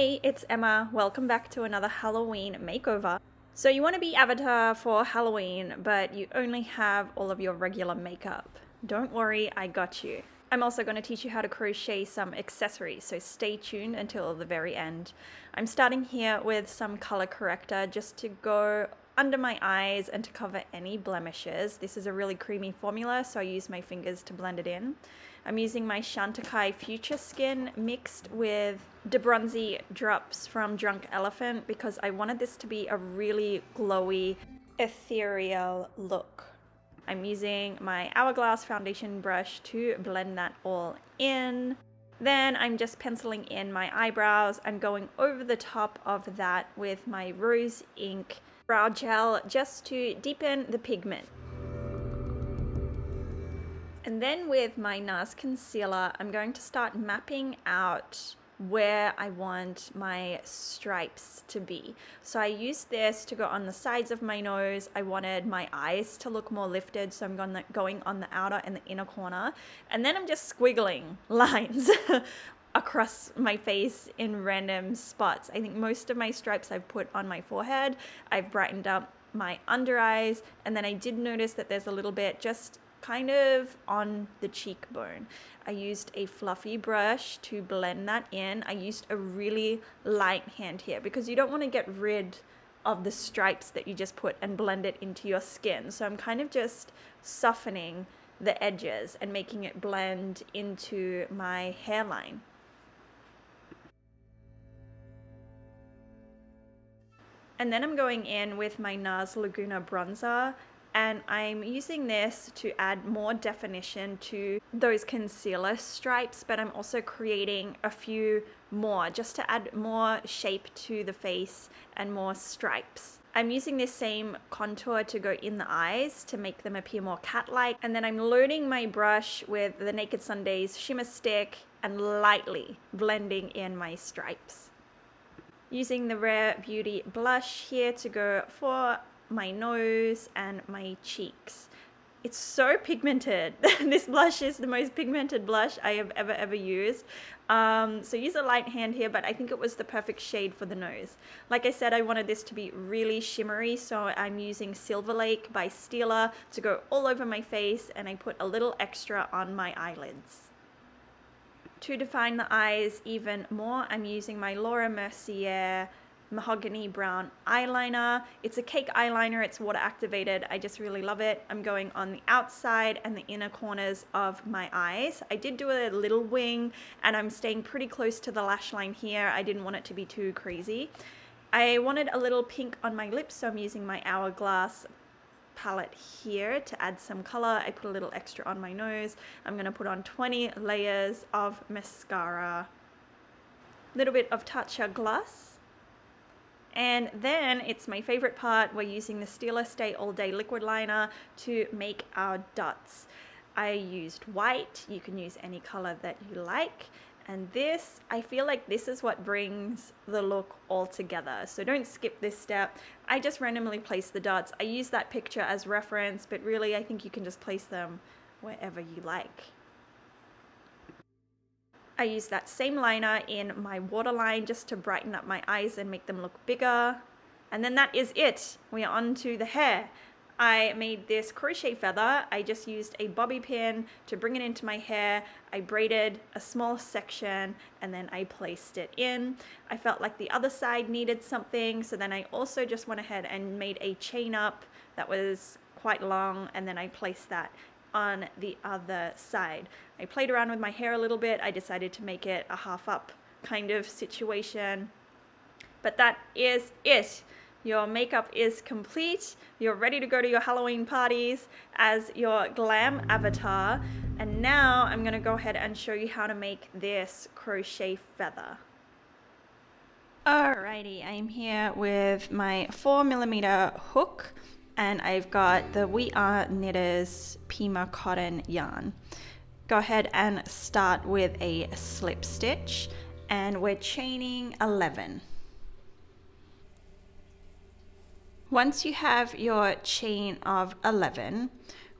Hey, it's Emma. Welcome back to another Halloween makeover. So you want to be avatar for Halloween, but you only have all of your regular makeup. Don't worry, I got you. I'm also going to teach you how to crochet some accessories, so stay tuned until the very end. I'm starting here with some color corrector just to go under my eyes and to cover any blemishes. This is a really creamy formula, so I use my fingers to blend it in. I'm using my Chantecaille Future Skin mixed with d-bronzi drops from Drunk Elephant because I wanted this to be a really glowy, ethereal look. I'm using my Hourglass foundation brush to blend that all in. Then I'm just penciling in my eyebrows and going over the top of that with my Rose Ink brow gel just to deepen the pigment. And then with my Nars concealer, I'm going to start mapping out where I want my stripes to be. So I used this to go on the sides of my nose. I wanted my eyes to look more lifted, so I'm going on the outer and the inner corner. And then I'm just squiggling lines across my face in random spots. I think most of my stripes I've put on my forehead. I've brightened up my under eyes, and then I did notice that there's a little bit just kind of on the cheekbone. I used a fluffy brush to blend that in. I used a really light hand here because you don't want to get rid of the stripes that you just put and blend it into your skin. So I'm kind of just softening the edges and making it blend into my hairline. And then I'm going in with my Nars Laguna bronzer, and I'm using this to add more definition to those concealer stripes, but I'm also creating a few more just to add more shape to the face and more stripes. I'm using this same contour to go in the eyes to make them appear more cat-like, and then I'm loading my brush with the Naked Sundays shimmer stick and lightly blending in my stripes. Using the Rare Beauty blush here to go for my nose and my cheeks. It's so pigmented. This blush is the most pigmented blush I have ever used. So use a light hand here, but I think it was the perfect shade for the nose. Like I said, I wanted this to be really shimmery, so I'm using Silverlake by Stila to go all over my face, and I put a little extra on my eyelids. To define the eyes even more, I'm using my Mercier Mahogany brown eyeliner. It's a cake eyeliner, it's water activated. I just really love it. I'm going on the outside and the inner corners of my eyes. I did do a little wing, and I'm staying pretty close to the lash line here. I didn't want it to be too crazy. I wanted a little pink on my lips, so I'm using my Hourglass palette here to add some color. I put a little extra on my nose. I'm gonna put on 20 layers of mascara, a little bit of Tatcha gloss. And then it's my favorite part, we're using the Stila Stay All Day liquid liner to make our dots. I used white, you can use any color that you like. And this, I feel like this is what brings the look all together. So don't skip this step. I just randomly placed the dots. I use that picture as reference, but really I think you can just place them wherever you like. I use that same liner in my waterline just to brighten up my eyes and make them look bigger. And then that is it. We are on to the hair. I made this crochet feather. I just used a bobby pin to bring it into my hair. I braided a small section and then I placed it in. I felt like the other side needed something, so then I also just went ahead and made a chain up that was quite long, and then I placed that on the other side. I played around with my hair a little bit. I decided to make it a half up kind of situation. But that is it. Your makeup is complete. You're ready to go to your Halloween parties as your glam avatar. And now I'm gonna go ahead and show you how to make this crochet feather. Alrighty, I'm here with my 4mm hook, and I've got the We Are Knitters Pima cotton yarn. Go ahead and start with a slip stitch, and we're chaining 11. Once you have your chain of 11,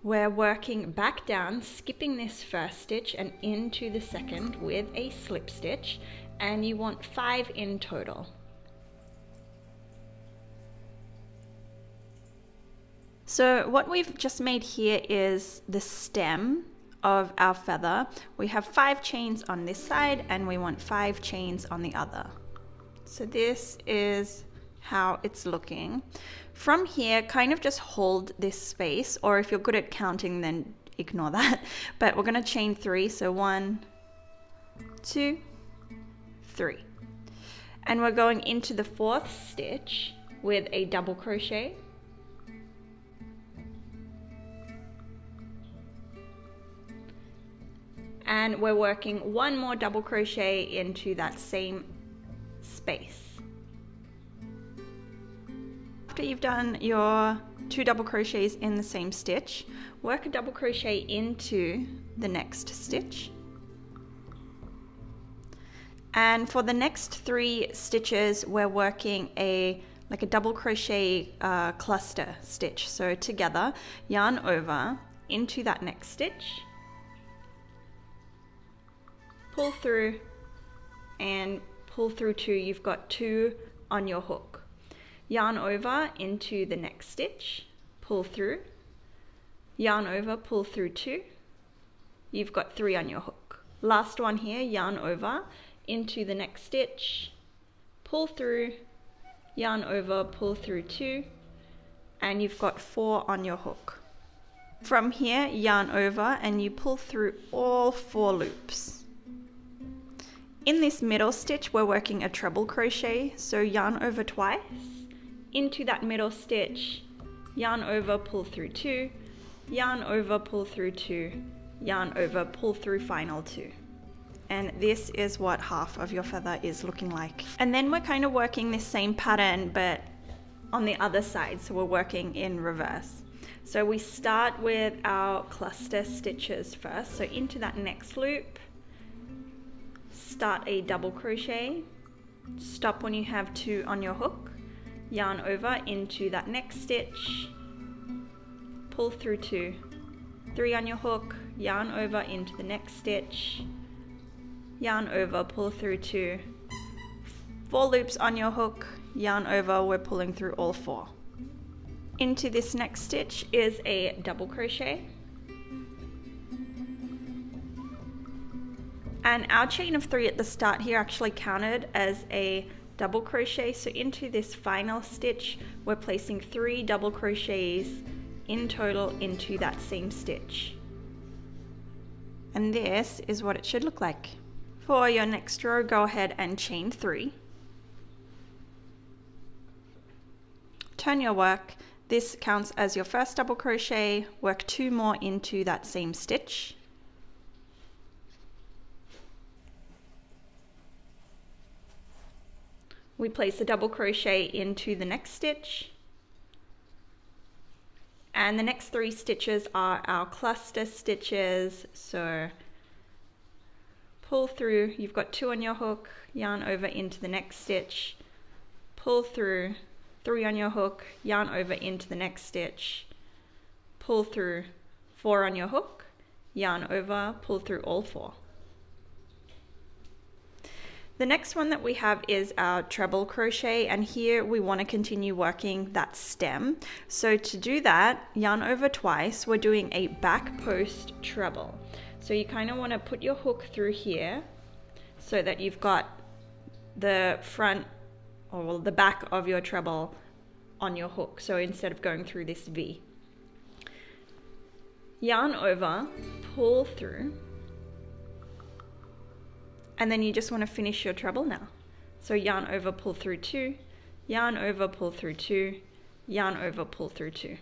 we're working back down, skipping this first stitch and into the second with a slip stitch, and you want 5 in total. So what we've just made here is the stem of our feather. We have 5 chains on this side and we want 5 chains on the other. So this is how it's looking. From here, kind of just hold this space, or if you're good at counting, then ignore that. But we're gonna chain 3, so 1, 2, 3. And we're going into the 4th stitch with a double crochet. And we're working 1 more double crochet into that same space. After you've done your 2 double crochets in the same stitch, work a double crochet into the next stitch. And for the next 3 stitches, we're working like a double crochet cluster stitch. So together, yarn over into that next stitch, pull through and pull through 2. You've got 2 on your hook. Yarn over into the next stitch, pull through, yarn over, pull through 2. You've got 3 on your hook. Last one here, yarn over into the next stitch, pull through, yarn over, pull through 2, and you've got 4 on your hook. From here, yarn over and you pull through all 4 loops. In this middle stitch, we're working a treble crochet, so yarn over twice, into that middle stitch, yarn over, pull through 2, yarn over, pull through 2, yarn over, pull through final 2. And this is what half of your feather is looking like. And then we're kind of working this same pattern, but on the other side, so we're working in reverse. So we start with our cluster stitches first, so into that next loop, start a double crochet, stop when you have 2 on your hook, yarn over into that next stitch, pull through 2, 3 on your hook, yarn over into the next stitch, yarn over, pull through 2, 4 loops on your hook, yarn over, we're pulling through all 4. Into this next stitch is a double crochet. And our chain of 3 at the start here actually counted as a double crochet, so into this final stitch we're placing 3 double crochets in total into that same stitch. And this is what it should look like. For your next row, go ahead and chain 3. Turn your work. This counts as your first double crochet. Work 2 more into that same stitch. We place a double crochet into the next stitch, and the next 3 stitches are our cluster stitches. So pull through, you've got 2 on your hook, yarn over into the next stitch, pull through, 3 on your hook, yarn over into the next stitch, pull through, 4 on your hook, yarn over, pull through all 4. The next one that we have is our treble crochet, and here we want to continue working that stem. So to do that, yarn over twice, we're doing a back post treble. So you kind of want to put your hook through here so that you've got the front or the back of your treble on your hook. So instead of going through this V. Yarn over, pull through, and then you just want to finish your treble now. So yarn over, pull through 2, yarn over, pull through 2, yarn over, pull through 2.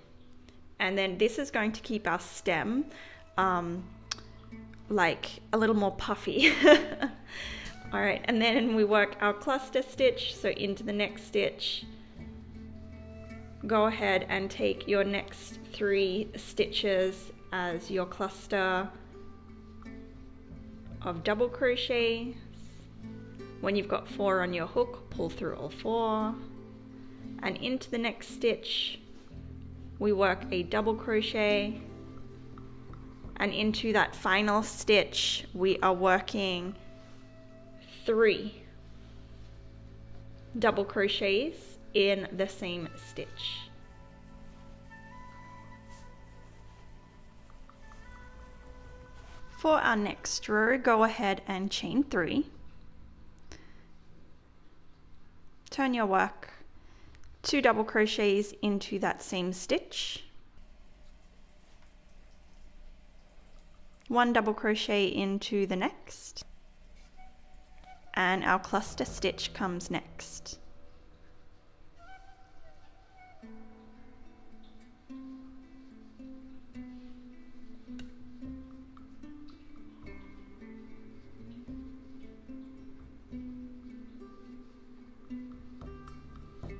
And then this is going to keep our stem like a little more puffy. All right, and then we work our cluster stitch. So into the next stitch, go ahead and take your next 3 stitches as your cluster of double crochets. When you've got 4 on your hook, pull through all 4, and into the next stitch we work a double crochet, and into that final stitch we are working 3 double crochets in the same stitch. For our next row, go ahead and chain 3. Turn your work, 2 double crochets into that same stitch, 1 double crochet into the next, and our cluster stitch comes next.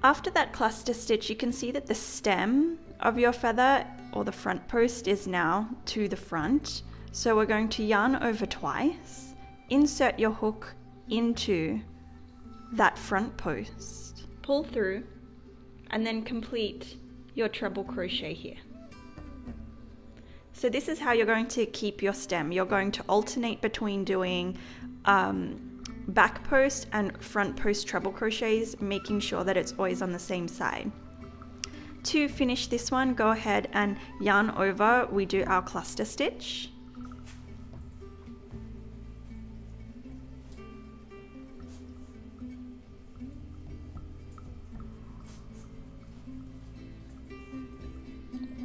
After that cluster stitch, you can see that the stem of your feather or the front post is now to the front. So we're going to yarn over twice, insert your hook into that front post, pull through, and then complete your treble crochet here. So this is how you're going to keep your stem. You're going to alternate between doing back post and front post treble crochets, making sure that it's always on the same side. To finish this one, go ahead and yarn over. We do our cluster stitch.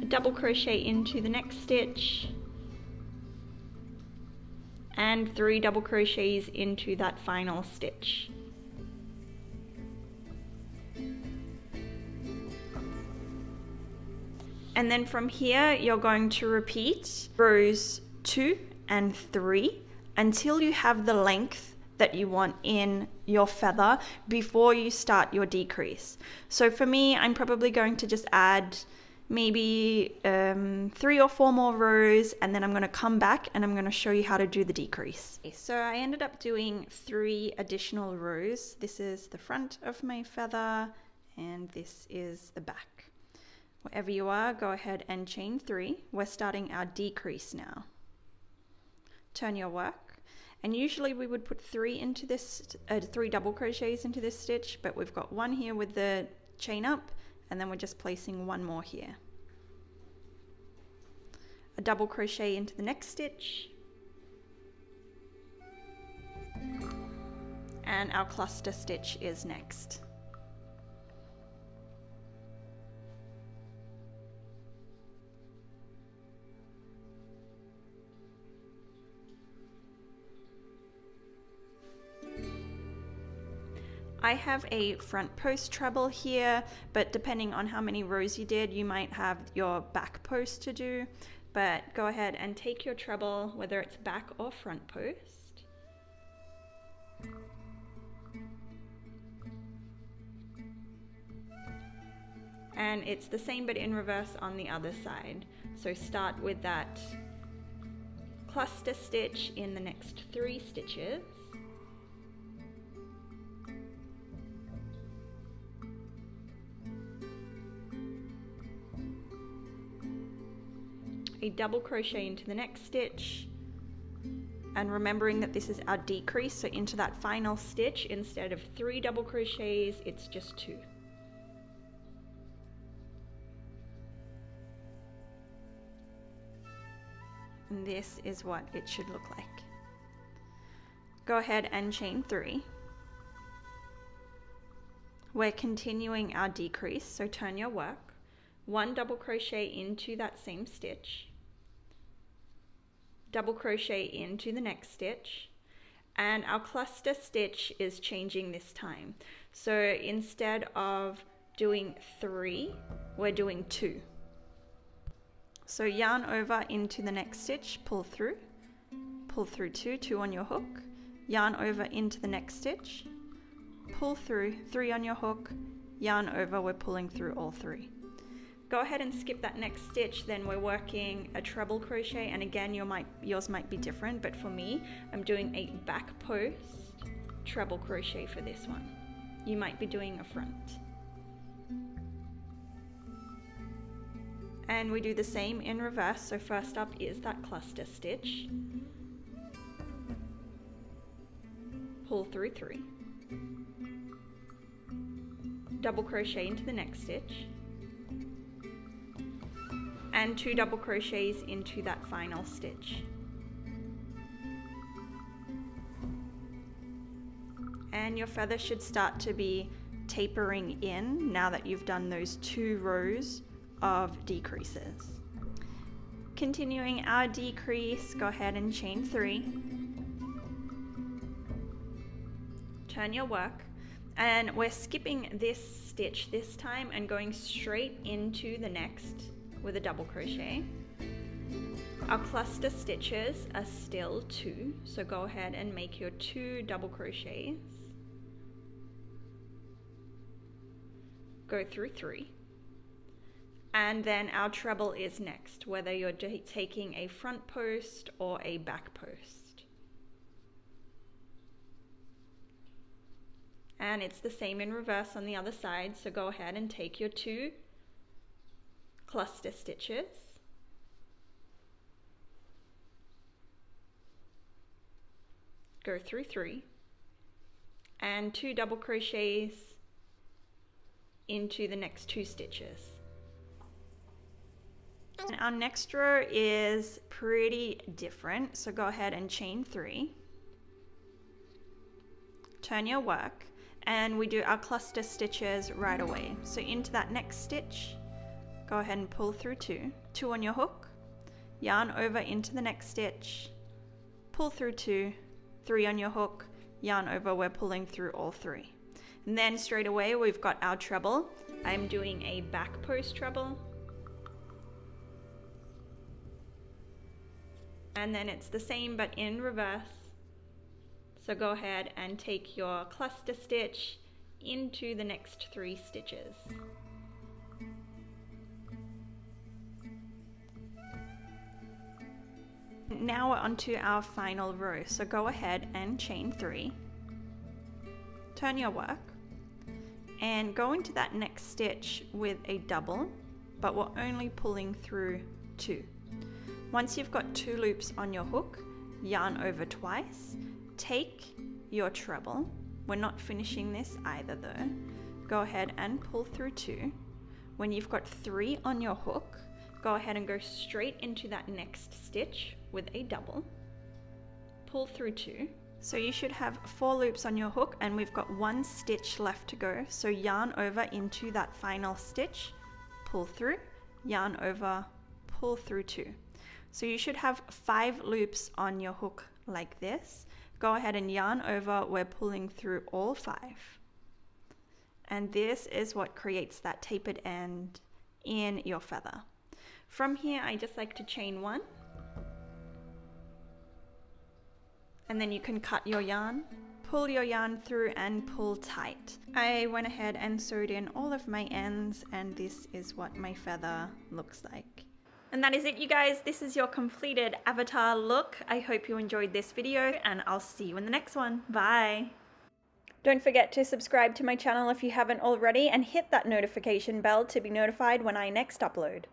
A double crochet into the next stitch, and 3 double crochets into that final stitch. And then from here, you're going to repeat rows 2 and 3 until you have the length that you want in your feather before you start your decrease. So for me, I'm probably going to just add maybe 3 or 4 more rows, and then I'm going to come back and I'm going to show you how to do the decrease. So I ended up doing 3 additional rows. This is the front of my feather and this is the back. Wherever you are, go ahead and chain 3. We're starting our decrease now. Turn your work, and usually we would put 3 into this 3 double crochets into this stitch, but we've got 1 here with the chain up, and then we're just placing 1 more here. A double crochet into the next stitch, and our cluster stitch is next. I have a front post treble here, but depending on how many rows you did, you might have your back post to do. But go ahead and take your treble, whether it's back or front post. And it's the same but in reverse on the other side. So start with that cluster stitch in the next 3 stitches. A double crochet into the next stitch, and remembering that this is our decrease, so into that final stitch, instead of 3 double crochets, it's just 2. And this is what it should look like. Go ahead and chain 3. We're continuing our decrease, so turn your work, 1 double crochet into that same stitch, double crochet into the next stitch, and our cluster stitch is changing this time. So instead of doing 3, we're doing 2. So yarn over into the next stitch, pull through 2, 2 on your hook, yarn over into the next stitch, pull through 3 on your hook, yarn over, we're pulling through all 3. Go ahead and skip that next stitch, then we're working a treble crochet, and again yours might be different, but for me, I'm doing a back post treble crochet for this one. You might be doing a front. And we do the same in reverse. So first up is that cluster stitch. Pull through 3. Double crochet into the next stitch. And 2 double crochets into that final stitch. And your feather should start to be tapering in now that you've done those 2 rows of decreases. Continuing our decrease, go ahead and chain 3. Turn your work, and we're skipping this stitch this time and going straight into the next with a double crochet. Our cluster stitches are still 2, so go ahead and make your 2 double crochets. Go through 3. And then our treble is next, whether you're taking a front post or a back post. And it's the same in reverse on the other side, so go ahead and take your 2 cluster stitches. Go through 3. And 2 double crochets into the next 2 stitches. And our next row is pretty different, so go ahead and chain 3. Turn your work, and we do our cluster stitches right away. So into that next stitch, go ahead and pull through 2. 2 on your hook, yarn over into the next stitch, pull through 2, 3 on your hook, yarn over, we're pulling through all 3. And then straight away we've got our treble. I'm doing a back post treble. And then it's the same but in reverse. So go ahead and take your cluster stitch into the next 3 stitches. Now we're onto our final row. So go ahead and chain 3. Turn your work and go into that next stitch with a double, but we're only pulling through 2. Once you've got 2 loops on your hook, yarn over twice, take your treble. We're not finishing this either though. Go ahead and pull through 2. When you've got 3 on your hook, go ahead and go straight into that next stitch with a double. Pull through 2. So you should have 4 loops on your hook, and we've got 1 stitch left to go. So yarn over into that final stitch, pull through, yarn over, pull through 2. So you should have 5 loops on your hook like this. Go ahead and yarn over, we're pulling through all 5. And this is what creates that tapered end in your feather. From here, I just like to chain 1. And then you can cut your yarn, pull your yarn through and pull tight. I went ahead and sewed in all of my ends, and this is what my feather looks like. And that is it, you guys. This is your completed avatar look. I hope you enjoyed this video, and I'll see you in the next one. Bye. Don't forget to subscribe to my channel if you haven't already, and hit that notification bell to be notified when I next upload.